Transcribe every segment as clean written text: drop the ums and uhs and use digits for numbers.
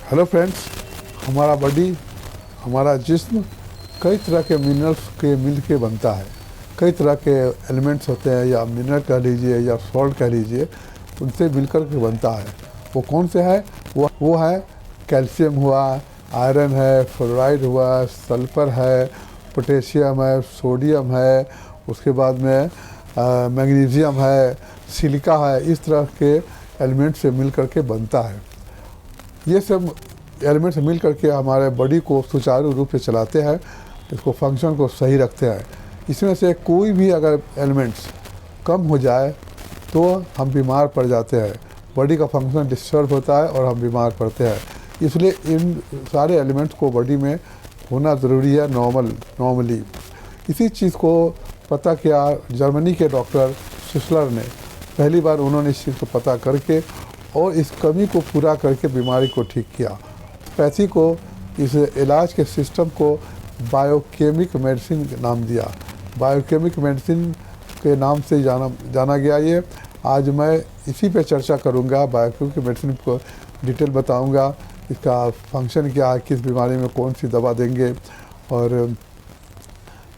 Hello friends, हमारा body, हमारा जिस्म कई तरह के मिनरल्स के मिल के बनता है। कई तरह के एलिमेंट्स होते हैं, या मिनरल कह लीजिए या सॉल्ट कह लीजिए, उनसे मिलकर के बनता है। वो कौन से है? वो है कैल्शियम हुआ, आयरन है, फ्लोराइड हुआ, सल्फर है, पोटेशियम है, सोडियम है, उसके बाद में मैग्नीशियम है, सिलिका है। इस तरह के एलिमेंट से मिल कर के बनता है। ये सब एलिमेंट्स मिल करके हमारे बॉडी को सुचारू रूप से चलाते हैं, इसको फंक्शन को सही रखते हैं। इसमें से कोई भी अगर एलिमेंट्स कम हो जाए तो हम बीमार पड़ जाते हैं, बॉडी का फंक्शन डिस्टर्ब होता है और हम बीमार पड़ते हैं। इसलिए इन सारे एलिमेंट्स को बॉडी में होना ज़रूरी है नॉर्मली। इसी चीज़ को पता किया जर्मनी के डॉक्टर शिस्लर ने। पहली बार उन्होंने इस चीज़ को पता करके और इस कमी को पूरा करके बीमारी को ठीक किया। पैथी को, इस इलाज के सिस्टम को बायोकेमिक मेडिसिन नाम दिया। बायोकेमिक मेडिसिन के नाम से जाना गया। ये आज मैं इसी पे चर्चा करूंगा। बायोकेमिक मेडिसिन को डिटेल बताऊंगा, इसका फंक्शन क्या है, किस बीमारी में कौन सी दवा देंगे और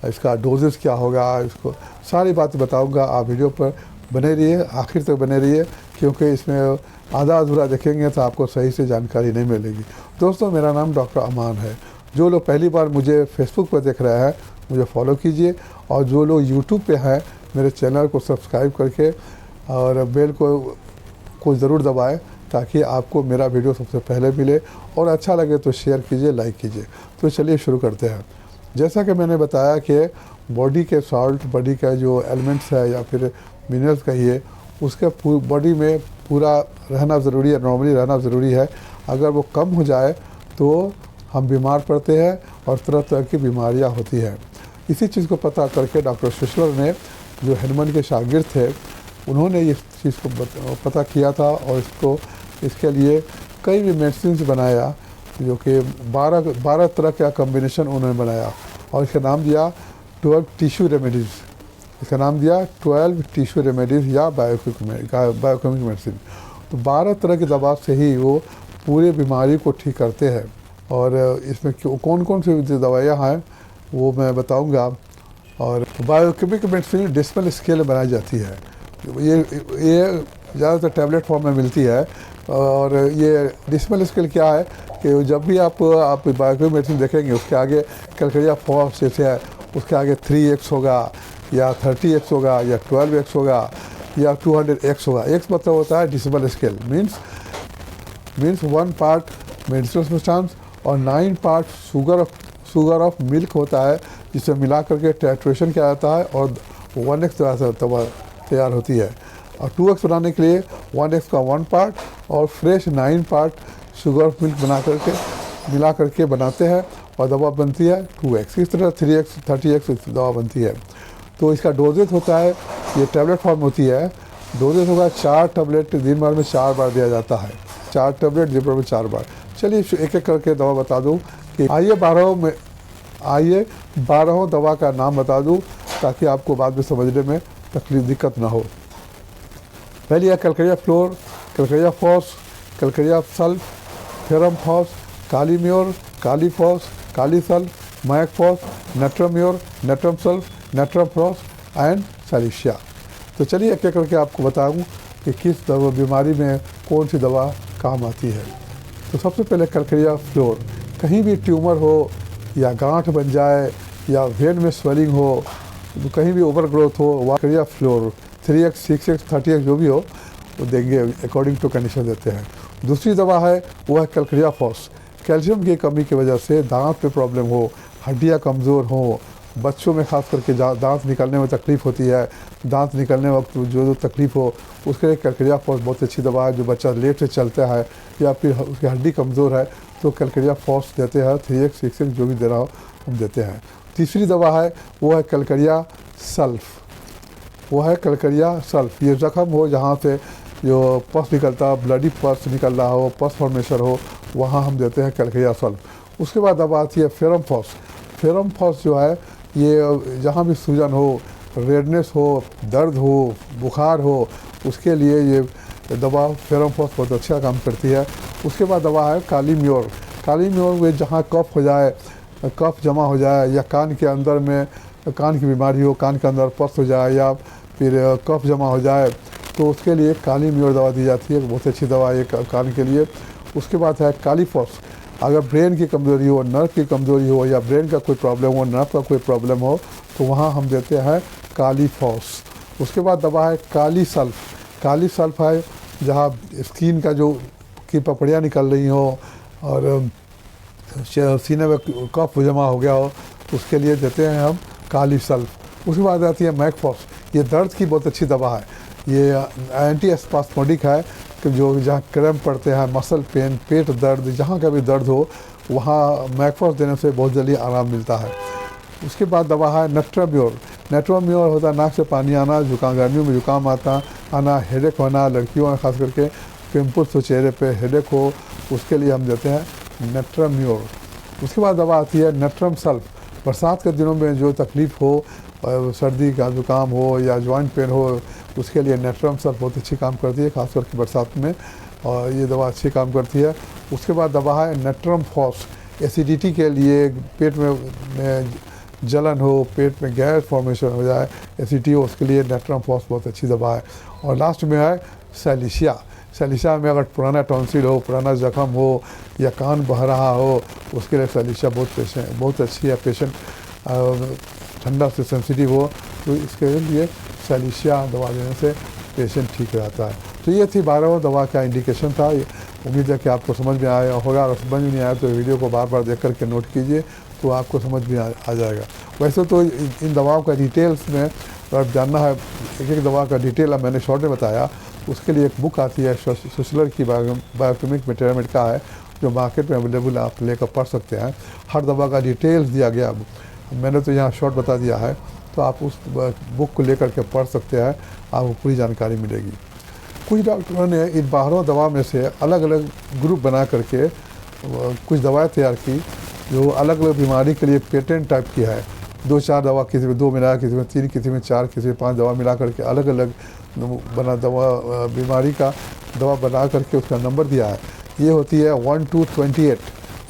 इसका डोजेस क्या होगा, इसको सारी बातें बताऊंगा। आप वीडियो पर बने रहिए, आखिर तक बने रहिए, क्योंकि इसमें आधा अधूरा देखेंगे तो आपको सही से जानकारी नहीं मिलेगी। दोस्तों, मेरा नाम डॉक्टर अमान है। जो लोग पहली बार मुझे फेसबुक पर देख रहे हैं, मुझे फॉलो कीजिए, और जो लोग यूट्यूब पे हैं, मेरे चैनल को सब्सक्राइब करके और बेल को ज़रूर दबाएं, ताकि आपको मेरा वीडियो सबसे पहले मिले, और अच्छा लगे तो शेयर कीजिए, लाइक कीजिए। तो चलिए शुरू करते हैं। जैसा कि मैंने बताया कि बॉडी के सॉल्ट, बॉडी का जो एलिमेंट्स है या फिर मिनरल्स कहिए, उसके बॉडी में पूरा रहना ज़रूरी है, नॉर्मली रहना ज़रूरी है। अगर वो कम हो जाए तो हम बीमार पड़ते हैं और तरह तरह की बीमारियां होती हैं। इसी चीज़ को पता करके डॉक्टर शिस्लर ने, जो हेनमन के शागिर्द थे, उन्होंने इस चीज़ को पता किया था और इसके लिए कई भी मेडिसिन बनाया, जो कि 12 तरह का कम्बिनेशन उन्होंने बनाया, और इसका नाम दिया 12 टिश्यू रेमेडीज़। इसका नाम दिया 12 टिश्यू रेमेडीज़ या बायोकेमिक मेडिसिन। तो 12 तरह की दवा से ही वो पूरे बीमारी को ठीक करते हैं। और इसमें कौन कौन सी दवाइयाँ हैं वो मैं बताऊंगा। और बायोकेमिक मेडिसिन डेसिमल स्केल में बनाई जाती है। ये ज़्यादातर टैबलेट फॉर्म में मिलती है। और ये डेसिमल स्केल क्या है कि जब भी आप बायोकेमिक मेडिसिन देखेंगे, उसके आगे कैलकुलिया फॉर्स जैसे है, उसके आगे 3x होगा या 30x होगा या 12x होगा या 200x होगा। x मतलब होता है decimal scale, means 1 part medicinal substance और 9 पार्ट शुगर ऑफ मिल्क होता है, जिसे मिला करके टाइट्रेशन किया जाता है और 1x दवा तैयार होती है। और 2x बनाने के लिए 1x का 1 पार्ट और fresh 9 part sugar of milk मिला करके बनाते हैं और दवा बनती है 2x। इस तरह 3x 30x दवा बनती है। तो इसका डोजेज होता है, ये टैबलेट फॉर्म होती है। डोजेज होगा 4 टैबलेट दिन भर में 4 बार दिया जाता है। 4 टैबलेट दिन भर में 4 बार। चलिए एक एक करके दवा बता दूँ कि आइए 12 दवा का नाम बता दूँ, ताकि आपको बाद में समझने में दिक्कत ना हो। पहली है calcarea fluor, calcarea phos, calcarea sulph, ferrum phos, kali mur, kali phos, kali sulph, mag phos, natrum mur, natrum sulph, natrum phos and silicea. तो चलिए एक एक करके आपको बताऊं कि किस बीमारी में कौन सी दवा काम आती है। तो सबसे पहले कैलकेरिया फ्लोर। कहीं भी ट्यूमर हो या गांठ बन जाए या वेन में स्वेलिंग हो, कहीं भी ओवर ग्रोथ हो, Calcarea floor 3x 6x 30x जो भी हो वो देंगे, अकॉर्डिंग टू कंडीशन देते हैं। दूसरी दवा है वो है कैलकेरिया फॉस। कैल्शियम की कमी की वजह से दांत पे प्रॉब्लम हो, हड्डियाँ कमज़ोर हो, बच्चों में खास करके दांत निकलने में तकलीफ़ होती है, दांत निकलने वक्त जो तकलीफ़ हो, उसके लिए कैलकेरिया फॉस बहुत अच्छी दवा है। जो बच्चा लेट से चलता है या फिर उसकी हड्डी कमज़ोर है तो कैलकेरिया फॉस देते हैं, 3x 6x जो भी दे रहा हो हम देते हैं। तीसरी दवा है वो है कैलकेरिया सल्फ। वो है कैलकेरिया सल्फ। ये ज़ख़म हो जहाँ से जो पस निकलता, ब्लडी पस निकल रहा हो, पस फॉर्मेशन हो, वहाँ हम देते हैं कैलकेरिया सल्फ। उसके बाद दवा आती है फेरम फॉस। फेरम फॉस जो है, ये जहाँ भी सूजन हो, रेडनेस हो, दर्द हो, बुखार हो, उसके लिए ये दवा फेरोमोफॉस बहुत अच्छा काम करती है। उसके बाद दवा है काली म्योर। काली म्योर में जहाँ कफ हो जाए, कफ जमा हो जाए, या कान के अंदर में कान की बीमारी हो, कान के अंदर पस हो जाए, या फिर कफ जमा हो जाए, तो उसके लिए काली म्योर दवा दी जाती है। बहुत अच्छी दवा है कान के लिए। उसके बाद है कालीफॉस। अगर ब्रेन की कमज़ोरी हो, नर्व की कमज़ोरी हो, या ब्रेन का कोई प्रॉब्लम हो, नर्व का कोई प्रॉब्लम हो, तो वहाँ हम देते हैं कालीफॉस। उसके बाद दवा है काली सल्फ। काली सल्फ है जहाँ स्किन का जो की पपड़ियाँ निकल रही हो और सीने में कफ जमा हो गया हो, उसके लिए देते हैं हम काली सल्फ। उसके बाद आती है मैकफॉस। ये दर्द की बहुत अच्छी दवा है। ये एंटी स्पास्मोडिक है कि जो जहाँ क्रैम्प पड़ते हैं, मसल पेन, पेट दर्द, जहाँ का भी दर्द हो वहाँ मैकफॉस देने से बहुत जल्दी आराम मिलता है। उसके बाद दवा है नेट्राम्योर। नेट्राम्योर होता है नाक से पानी आना, जुकाम, गर्मियों में जुकाम आना, हेडेक होना, लड़कियों में खास करके पिम्पल्स हो चेहरे पे, हेडेक हो, उसके लिए हम देते हैं नेट्राम्योर। उसके बाद दवा आती है नेट्रम सल्फ। बरसात के दिनों में जो तकलीफ़ हो, सर्दी का जुकाम हो या जॉइंट पेन हो, उसके लिए नेट्रम सल्फ बहुत अच्छी काम करती है, खास करके बरसात में, और ये दवा अच्छी काम करती है। उसके बाद दवा है नेट्रम फॉस। एसिडिटी के लिए, पेट में जलन हो, पेट में गैस फॉर्मेशन हो जाए, एसिडिटी हो, उसके लिए नेट्रम फॉस बहुत अच्छी दवा है। और लास्ट में है सैलिशिया। सैलिशिया में अगर पुराना टॉन्सिल हो, पुराना ज़ख्म हो, या कान बह रहा हो, उसके लिए सैलिशिया बहुत अच्छी है। पेशेंट ठंडा से सेंसिटिव हो तो इसके लिए सैलिशिया दवा देने से पेशेंट ठीक रहता है। तो ये थी 12 दवा का इंडिकेशन था। उम्मीद है कि आपको समझ में आया होगा, और समझ में नहीं आया तो वीडियो को बार बार देख करके नोट कीजिए, तो आपको समझ में आ जाएगा। वैसे तो इन दवाओं का डिटेल्स में अगर जानना है, एक दवा का डिटेल अब मैंने शॉर्ट में बताया, उसके लिए एक बुक आती है सुशलर की, बायोकेमिक मेटेरियल का है, जो मार्केट में अवेलेबल आप लेकर पढ़ सकते हैं। हर दवा का डिटेल्स दिया गया, मैंने तो यहाँ शॉर्ट बता दिया है, तो आप उस बुक को लेकर के पढ़ सकते हैं, आपको पूरी जानकारी मिलेगी। कुछ डॉक्टरों ने इन 12 दवा में से अलग अलग ग्रुप बना करके कुछ दवाएं तैयार की, जो अलग अलग बीमारी के लिए पेटेंट टाइप की है। 2-4 दवा, किसी में 2 मिला, किसी में 3, किसी में 4, किसी में 5 दवा मिला करके अलग अलग बना दवा, बीमारी का दवा बना करके उसका नंबर दिया है। ये होती है 1 to 28,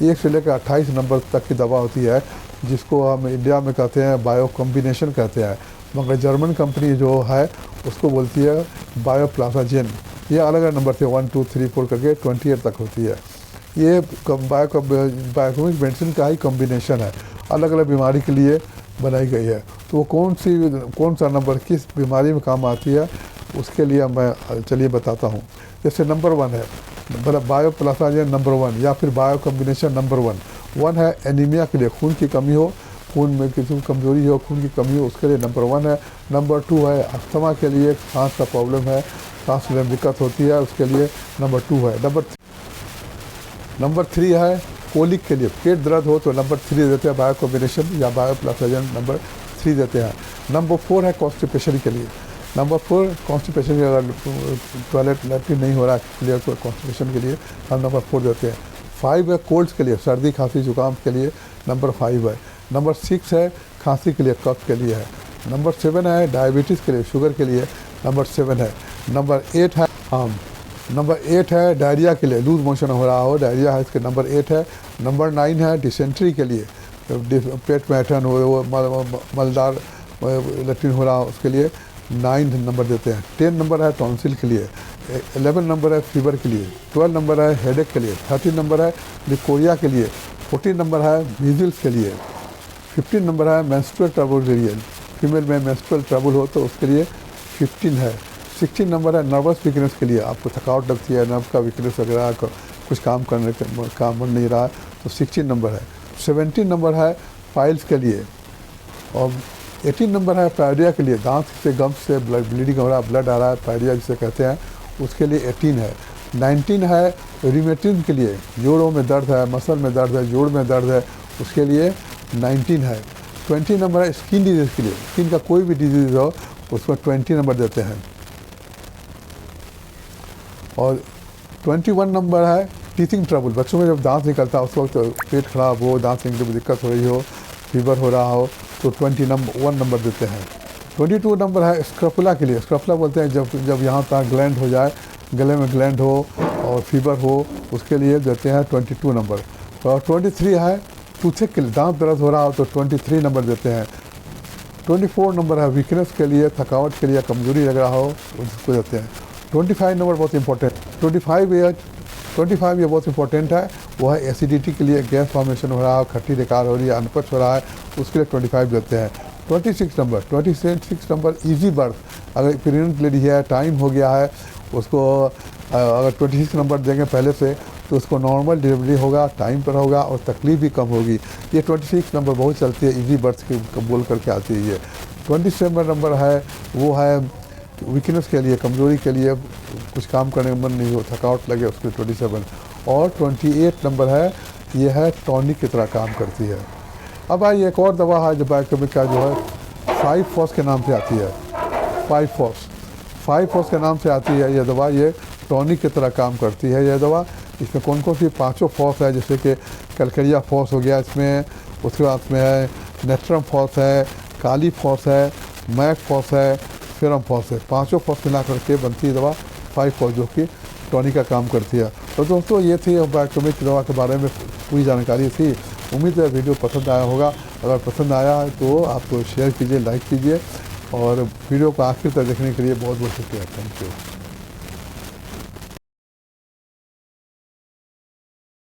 1 से लेकर 28 नंबर तक की दवा होती है, जिसको हम इंडिया में कहते हैं बायो कॉम्बिनेशन कहते हैं, मगर जर्मन कंपनी जो है उसको बोलती है बायोप्लाजाजेन। ये अलग अलग नंबर थे 1, 2, 3, 4 करके 28 तक होती है। ये बायोकेमिक मेडिसिन का ही कॉम्बिनेशन है, अलग अलग बीमारी के लिए बनाई गई है। तो वो कौन सा नंबर किस बीमारी में काम आती है, उसके लिए मैं चलिए बताता हूँ। जैसे नंबर 1 है बायोप्लाजाजेन नंबर 1, या फिर बायो कॉम्बिनेशन नंबर 1 है एनीमिया के लिए, खून की कमी हो, खून में किसी को कमजोरी हो, खून की कमी हो, उसके लिए नंबर 1 है। नंबर 2 है अस्थमा के लिए, सांस का प्रॉब्लम है, सांस लेने में दिक्कत होती है, उसके लिए नंबर 2 है। नंबर 3 है कोलिक के लिए, पेट दर्द हो तो नंबर 3 देते हैं, बायो कॉम्बिनेशन या बायोप्लाजाजेन नंबर 3 देते हैं। नंबर 4 है कॉन्स्टिपेशन के लिए। नंबर 4 कॉन्स्टिपेशन, अगर टॉयलेट लैट्रिन नहीं हो रहा है क्लियर, तो कॉन्स्टिपेशन के लिए हम नंबर 4 देते हैं। 5 है कोल्ड्स के लिए, सर्दी खांसी जुकाम के लिए नंबर 5 है। नंबर 6 है खांसी के लिए, कफ के लिए है। नंबर 7 है डायबिटीज़ के लिए, शुगर के लिए नंबर 7 है। नंबर 8 है डायरिया के लिए, लूज मोशन हो रहा हो, डायरिया है, इसके नंबर 8 है। नंबर 9 है डिसेंट्री के लिए, पेट में ऐठन हो, मलदार लैट्रिन हो रहा हो, उसके लिए 9 नंबर देते हैं। 10 नंबर है टॉन्सिल के लिए, 11 नंबर है फीवर के लिए, 12 नंबर है हेडेक के लिए, 13 नंबर है लिकोरिया के लिए, 14 नंबर है मीजल्स के लिए, 15 नंबर है मेंस्ट्रुअल ट्रबल के लिए, फीमेल में मेंस्ट्रुअल ट्रबल हो तो उसके लिए 15 है। 16 नंबर है नर्वस वीकनेस के लिए, आपको थकावट लगती है, नर्व का वीकनेस वगैरह, कुछ काम करने का काम बन नहीं रहा, तो 16 नंबर है। 17 नंबर है पाइल्स के लिए, और 18 नंबर है पायरिया के लिए, दांत से गम्स से ब्लीडिंग हो रहा है, ब्लड आ रहा है, पायरिया जिसे कहते हैं, उसके लिए 18 है। 19 है रिमेटिज्म के लिए, जोड़ों में दर्द है, मसल में दर्द है, जोड़ में दर्द है, उसके लिए 19 है। 20 नंबर है स्किन डिजीज़ के लिए, स्किन का कोई भी डिजीज़ हो उसमें 20 नंबर देते हैं। और 21 नंबर है टीथिंग ट्रबल, बच्चों में जब दांत निकलता है उस वक्त पेट खराब हो, दांत निकलने में दिक्कत हो रही हो, फीवर हो रहा हो, तो 21 नंबर देते हैं। 22 नंबर है स्क्रपुला के लिए, स्क्रपुला बोलते हैं जब यहाँ तक ग्लैंड हो जाए, गले में ग्लैंड हो और फीवर हो, उसके लिए देते हैं 22 नंबर। और 23 है टूथिक के लिए, दांत दर्द हो रहा हो तो 23 नंबर देते हैं। 24 नंबर है वीकनेस के लिए, थकावट के लिए, कमजोरी लग रहा हो उसको देते हैं। 25 नंबर बहुत इंपॉर्टेंट, 25 ये बहुत इंपॉर्टेंट है, वो है एसिडिटी के लिए, गैस फॉर्मेशन हो रहा है, खट्टी डकार हो रही है, अनपच हो रहा है, उसके लिए 25 देते हैं। 26 नंबर इजी बर्थ, अगर प्रेग्नेंट लेडी है, टाइम हो गया है उसको, अगर 26 नंबर देंगे पहले से तो उसको नॉर्मल डिलीवरी होगा, टाइम पर होगा और तकलीफ भी कम होगी। ये 26 नंबर बहुत चलती है, इजी बर्थ की बोल करके आती है ये। 27 नंबर है वो है वीकनेस के लिए, कमज़ोरी के लिए, कुछ काम करने में मन नहीं हो, थकावट लगे, उसके 27। और 28 नंबर है, ये है टॉनिक की तरह काम करती है। अब भाई एक और दवा है जो बायोकेमिक का जो है 5-फॉस के नाम से आती है। 5-फॉस के नाम से आती है ये दवा, ये टॉनिक की तरह काम करती है ये दवा। इसमें कौन कौन सी 5 फॉस है, जैसे कि कैलकेरिया फॉस हो गया इसमें, उसके बाद में है नेट्रम फॉस है, काली फॉस है, मैक फॉस है, फेरम फॉस है। 5 फॉस मिला करके बनती है दवा 5-फॉस, जो कि टॉनिक का काम करती है। तो दोस्तों ये थी बायोकेमिक दवा के बारे में पूरी जानकारी थी। उम्मीद है वीडियो पसंद आया होगा। अगर पसंद आया है तो आप शेयर कीजिए, लाइक कीजिए और वीडियो को आखिर तक देखने के लिए बहुत बहुत शुक्रिया। Thank you.